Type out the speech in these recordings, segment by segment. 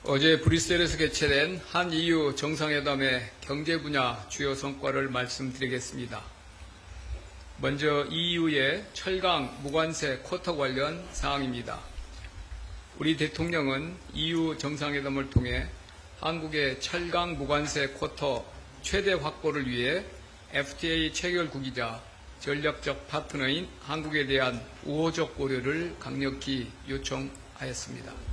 어제 브뤼셀에서 개최된 한-EU 정상회담의 경제 분야 주요 성과를 말씀드리겠습니다. 먼저 EU의 철강 무관세 쿼터 관련 사항입니다. 우리 대통령은 EU 정상회담을 통해 한국의 철강 무관세 쿼터 최대 확보를 위해 FTA 체결국이자 전략적 파트너인 한국에 대한 우호적 고려를 강력히 요청하였습니다.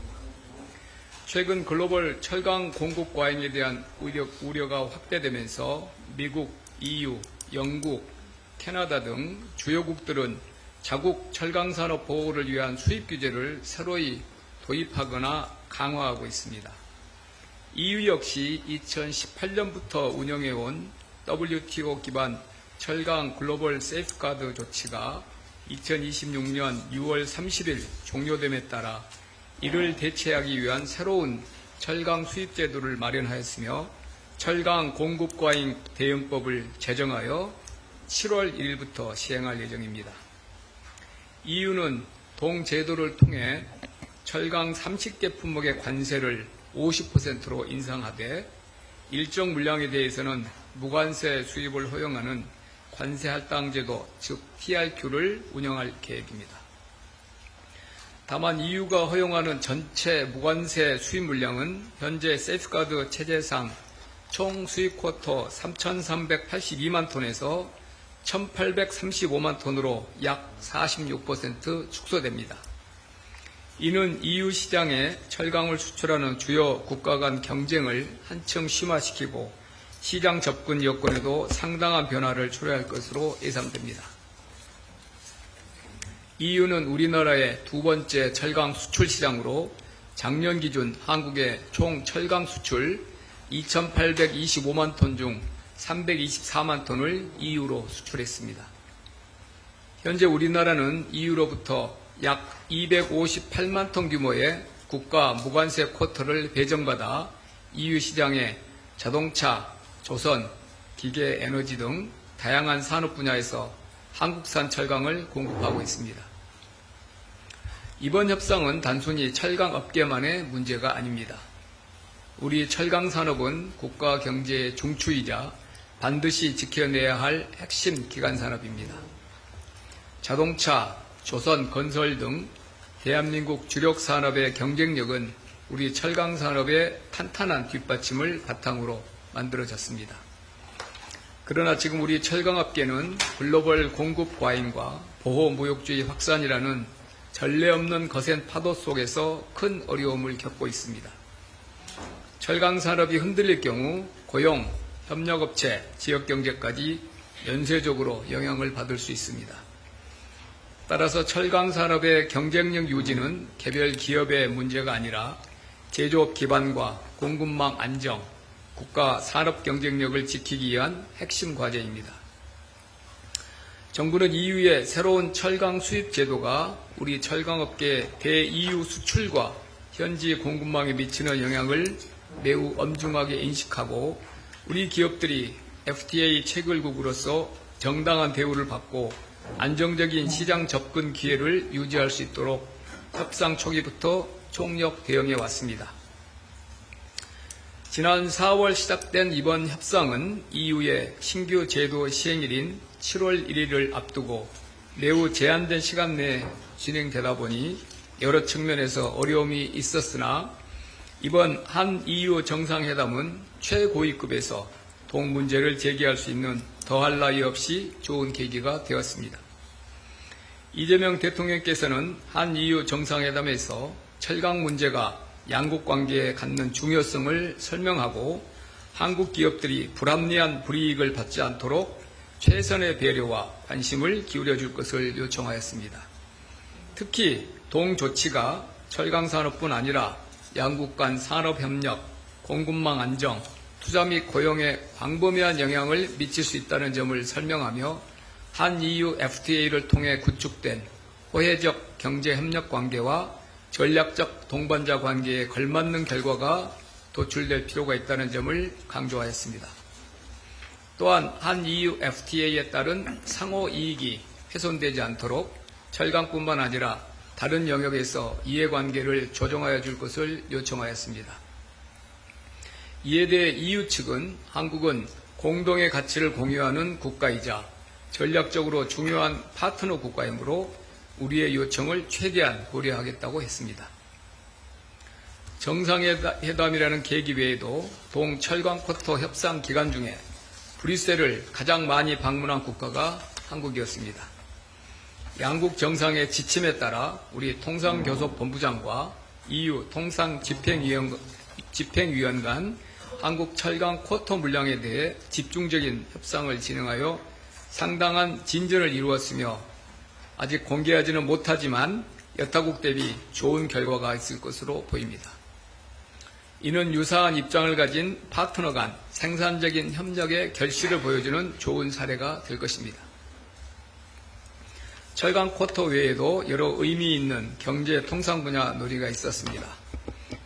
최근 글로벌 철강 공급 과잉에 대한 우려가 확대되면서 미국, EU, 영국, 캐나다 등 주요국들은 자국 철강산업 보호를 위한 수입 규제를 새로이 도입하거나 강화하고 있습니다. EU 역시 2018년부터 운영해온 WTO 기반 철강 글로벌 세이프가드 조치가 2026년 6월 30일 종료됨에 따라 이를 대체하기 위한 새로운 철강 수입 제도를 마련하였으며 철강 공급 과잉 대응법을 제정하여 7월 1일부터 시행할 예정입니다. EU는 동제도를 통해 철강 30개 품목의 관세를 50%로 인상하되 일정 물량에 대해서는 무관세 수입을 허용하는 관세 할당 제도, 즉 TRQ를 운영할 계획입니다. 다만 EU가 허용하는 전체 무관세 수입 물량은 현재 세이프가드 체제상 총 수입 쿼터 3,382만 톤에서 1,835만 톤으로 약 46% 축소됩니다. 이는 EU 시장에 철강을 수출하는 주요 국가 간 경쟁을 한층 심화시키고 시장 접근 여건에도 상당한 변화를 초래할 것으로 예상됩니다. EU는 우리나라의 두 번째 철강 수출 시장으로 작년 기준 한국의 총 철강 수출 2,825만 톤 중 324만 톤을 EU로 수출했습니다. 현재 우리나라는 EU로부터 약 258만 톤 규모의 국가 무관세 쿼터를 배정받아 EU 시장에 자동차, 조선, 기계, 에너지 등 다양한 산업 분야에서 한국산 철강을 공급하고 있습니다. 이번 협상은 단순히 철강 업계만의 문제가 아닙니다. 우리 철강 산업은 국가 경제의 중추이자 반드시 지켜내야 할 핵심 기간 산업입니다. 자동차, 조선, 건설 등 대한민국 주력 산업의 경쟁력은 우리 철강 산업의 탄탄한 뒷받침을 바탕으로 만들어졌습니다. 그러나 지금 우리 철강업계는 글로벌 공급 과잉과 보호무역주의 확산이라는 전례 없는 거센 파도 속에서 큰 어려움을 겪고 있습니다. 철강 산업이 흔들릴 경우 고용, 협력업체, 지역경제까지 연쇄적으로 영향을 받을 수 있습니다. 따라서 철강 산업의 경쟁력 유지는 개별 기업의 문제가 아니라 제조업 기반과 공급망 안정, 국가 산업 경쟁력을 지키기 위한 핵심 과제입니다. 정부는 EU의 새로운 철강 수입 제도가 우리 철강업계의 대EU 수출과 현지 공급망에 미치는 영향을 매우 엄중하게 인식하고 우리 기업들이 FTA 체결국으로서 정당한 대우를 받고 안정적인 시장 접근 기회를 유지할 수 있도록 협상 초기부터 총력 대응해 왔습니다. 지난 4월 시작된 이번 협상은 EU의 신규 제도 시행일인 7월 1일을 앞두고 매우 제한된 시간 내에 진행되다 보니 여러 측면에서 어려움이 있었으나 이번 한 EU 정상회담은 최고위급에서 동 문제를 제기할 수 있는 더할 나위 없이 좋은 계기가 되었습니다. 이재명 대통령께서는 한 EU 정상회담에서 철강 문제가 양국 관계에 갖는 중요성을 설명하고 한국 기업들이 불합리한 불이익을 받지 않도록 최선의 배려와 관심을 기울여 줄 것을 요청하였습니다. 특히 동 조치가 철강 산업뿐 아니라 양국 간 산업 협력, 공급망 안정, 투자 및 고용에 광범위한 영향을 미칠 수 있다는 점을 설명하며 한 EU FTA를 통해 구축된 호혜적 경제 협력 관계와 전략적 동반자 관계에 걸맞는 결과가 도출될 필요가 있다는 점을 강조하였습니다. 또한 한 EU FTA에 따른 상호 이익이 훼손되지 않도록 철강뿐만 아니라 다른 영역에서 이해관계를 조정하여 줄 것을 요청하였습니다. 이에 대해 EU 측은 한국은 공동의 가치를 공유하는 국가이자 전략적으로 중요한 파트너 국가이므로 우리의 요청을 최대한 고려하겠다고 했습니다. 정상회담이라는 계기 외에도 동철강 쿼터 협상 기간 중에 브뤼셀을 가장 많이 방문한 국가가 한국이었습니다. 양국 정상의 지침에 따라 우리 통상교섭본부장과 EU 통상집행위원 간 한국 철강 쿼터 물량에 대해 집중적인 협상을 진행하여 상당한 진전을 이루었으며 아직 공개하지는 못하지만 여타국 대비 좋은 결과가 있을 것으로 보입니다. 이는 유사한 입장을 가진 파트너 간 생산적인 협력의 결실을 보여주는 좋은 사례가 될 것입니다. 철강 쿼터 외에도 여러 의미 있는 경제 통상 분야 논의가 있었습니다.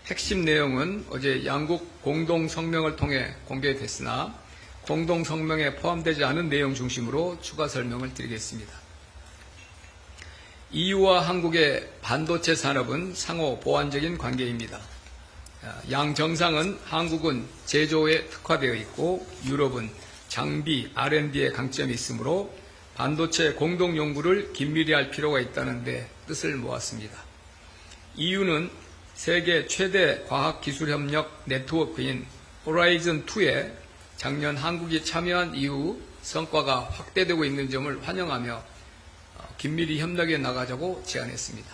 핵심 내용은 어제 양국 공동성명을 통해 공개됐으나 공동성명에 포함되지 않은 내용 중심으로 추가 설명을 드리겠습니다. EU와 한국의 반도체 산업은 상호 보완적인 관계입니다. 양 정상은 한국은 제조에 특화되어 있고 유럽은 장비, R&D에 강점이 있으므로 반도체 공동 연구를 긴밀히 할 필요가 있다는 데 뜻을 모았습니다. EU는 세계 최대 과학기술협력 네트워크인 호라이즌2에 작년 한국이 참여한 이후 성과가 확대되고 있는 점을 환영하며 긴밀히 협력해 나가자고 제안했습니다.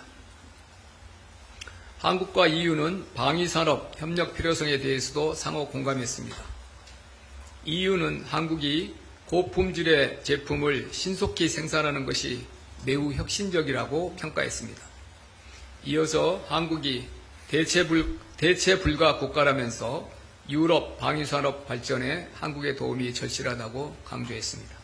한국과 EU는 방위산업 협력 필요성에 대해서도 상호 공감했습니다. EU는 한국이 고품질의 제품을 신속히 생산하는 것이 매우 혁신적이라고 평가했습니다. 이어서 한국이 대체 불가 국가라면서 유럽 방위산업 발전에 한국의 도움이 절실하다고 강조했습니다.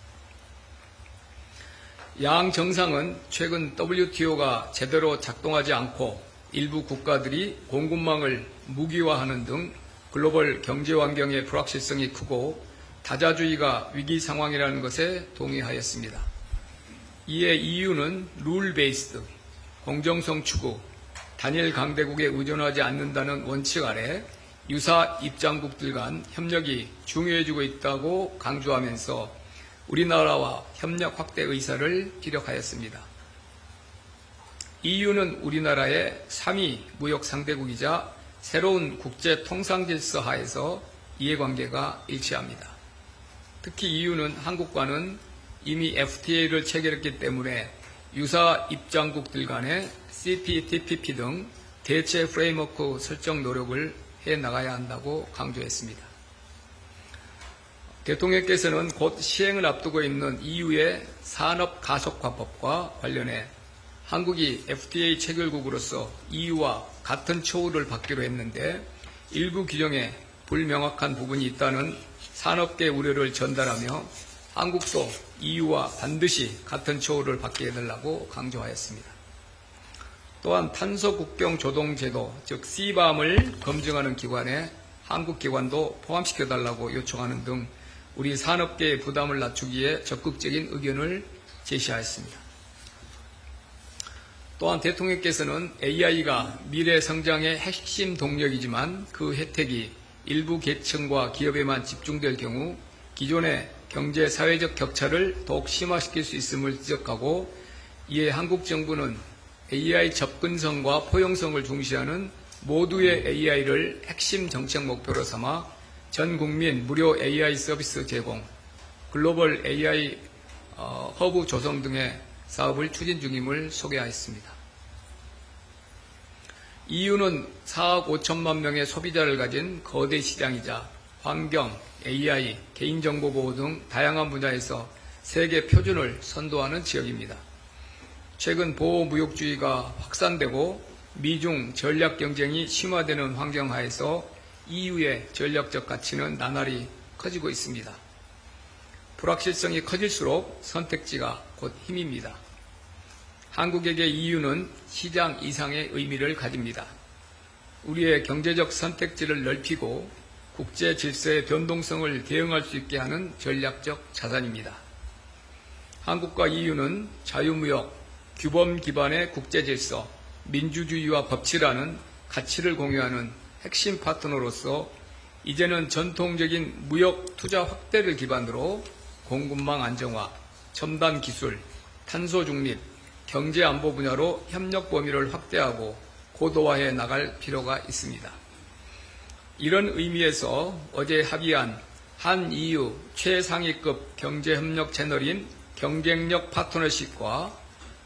양 정상은 최근 WTO가 제대로 작동하지 않고 일부 국가들이 공급망을 무기화하는 등 글로벌 경제 환경의 불확실성이 크고 다자주의가 위기 상황이라는 것에 동의하였습니다. 이에 EU는 룰 베이스드, 공정성 추구, 단일 강대국에 의존하지 않는다는 원칙 아래 유사 입장국들 간 협력이 중요해지고 있다고 강조하면서 우리나라와 협력 확대 의사를 피력하였습니다. EU는 우리나라의 3위 무역 상대국이자 새로운 국제 통상 질서 하에서 이해관계가 일치합니다. 특히 EU는 한국과는 이미 FTA를 체결했기 때문에 유사 입장국들 간의 CPTPP 등 대체 프레임워크 설정 노력을 해나가야 한다고 강조했습니다. 대통령께서는 곧 시행을 앞두고 있는 EU의 산업 가속화법과 관련해 한국이 FTA 체결국으로서 EU와 같은 처우를 받기로 했는데 일부 규정에 불명확한 부분이 있다는 산업계 우려를 전달하며 한국도 EU와 반드시 같은 처우를 받게 해달라고 강조하였습니다. 또한 탄소 국경 조동 제도, 즉 CBAM을 검증하는 기관에 한국 기관도 포함시켜달라고 요청하는 등 우리 산업계의 부담을 낮추기에 적극적인 의견을 제시하였습니다. 또한 대통령께서는 AI가 미래 성장의 핵심 동력이지만 그 혜택이 일부 계층과 기업에만 집중될 경우 기존의 경제 사회적 격차를 더욱 심화시킬 수 있음을 지적하고 이에 한국 정부는 AI 접근성과 포용성을 중시하는 모두의 AI를 핵심 정책 목표로 삼아 전 국민 무료 AI 서비스 제공, 글로벌 AI 허브 조성 등의 사업을 추진 중임을 소개하였습니다. EU는 4억 5천만 명의 소비자를 가진 거대 시장이자 환경, AI, 개인정보보호 등 다양한 분야에서 세계 표준을 선도하는 지역입니다. 최근 보호무역주의가 확산되고 미중 전략 경쟁이 심화되는 환경 하에서 EU의 전략적 가치는 나날이 커지고 있습니다. 불확실성이 커질수록 선택지가 곧 힘입니다. 한국에게 EU는 시장 이상의 의미를 가집니다. 우리의 경제적 선택지를 넓히고 국제 질서의 변동성을 대응할 수 있게 하는 전략적 자산입니다. 한국과 EU는 자유무역, 규범 기반의 국제 질서, 민주주의와 법치라는 가치를 공유하는 핵심 파트너로서 이제는 전통적인 무역 투자 확대를 기반으로 공급망 안정화, 첨단 기술, 탄소 중립, 경제 안보 분야로 협력 범위를 확대하고 고도화해 나갈 필요가 있습니다. 이런 의미에서 어제 합의한 한 EU 최상위급 경제협력 채널인 경쟁력 파트너십과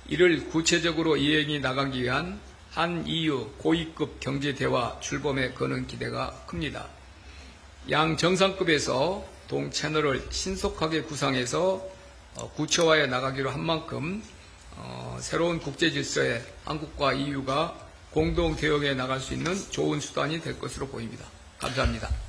이를 구체적으로 이행해 나가기 위한 한 EU 고위급 경제대화 출범에 거는 기대가 큽니다. 양 정상급에서 동 채널을 신속하게 구상해서 구체화해 나가기로 한 만큼 새로운 국제 질서에 한국과 EU가 공동 대응해 나갈 수 있는 좋은 수단이 될 것으로 보입니다. 감사합니다.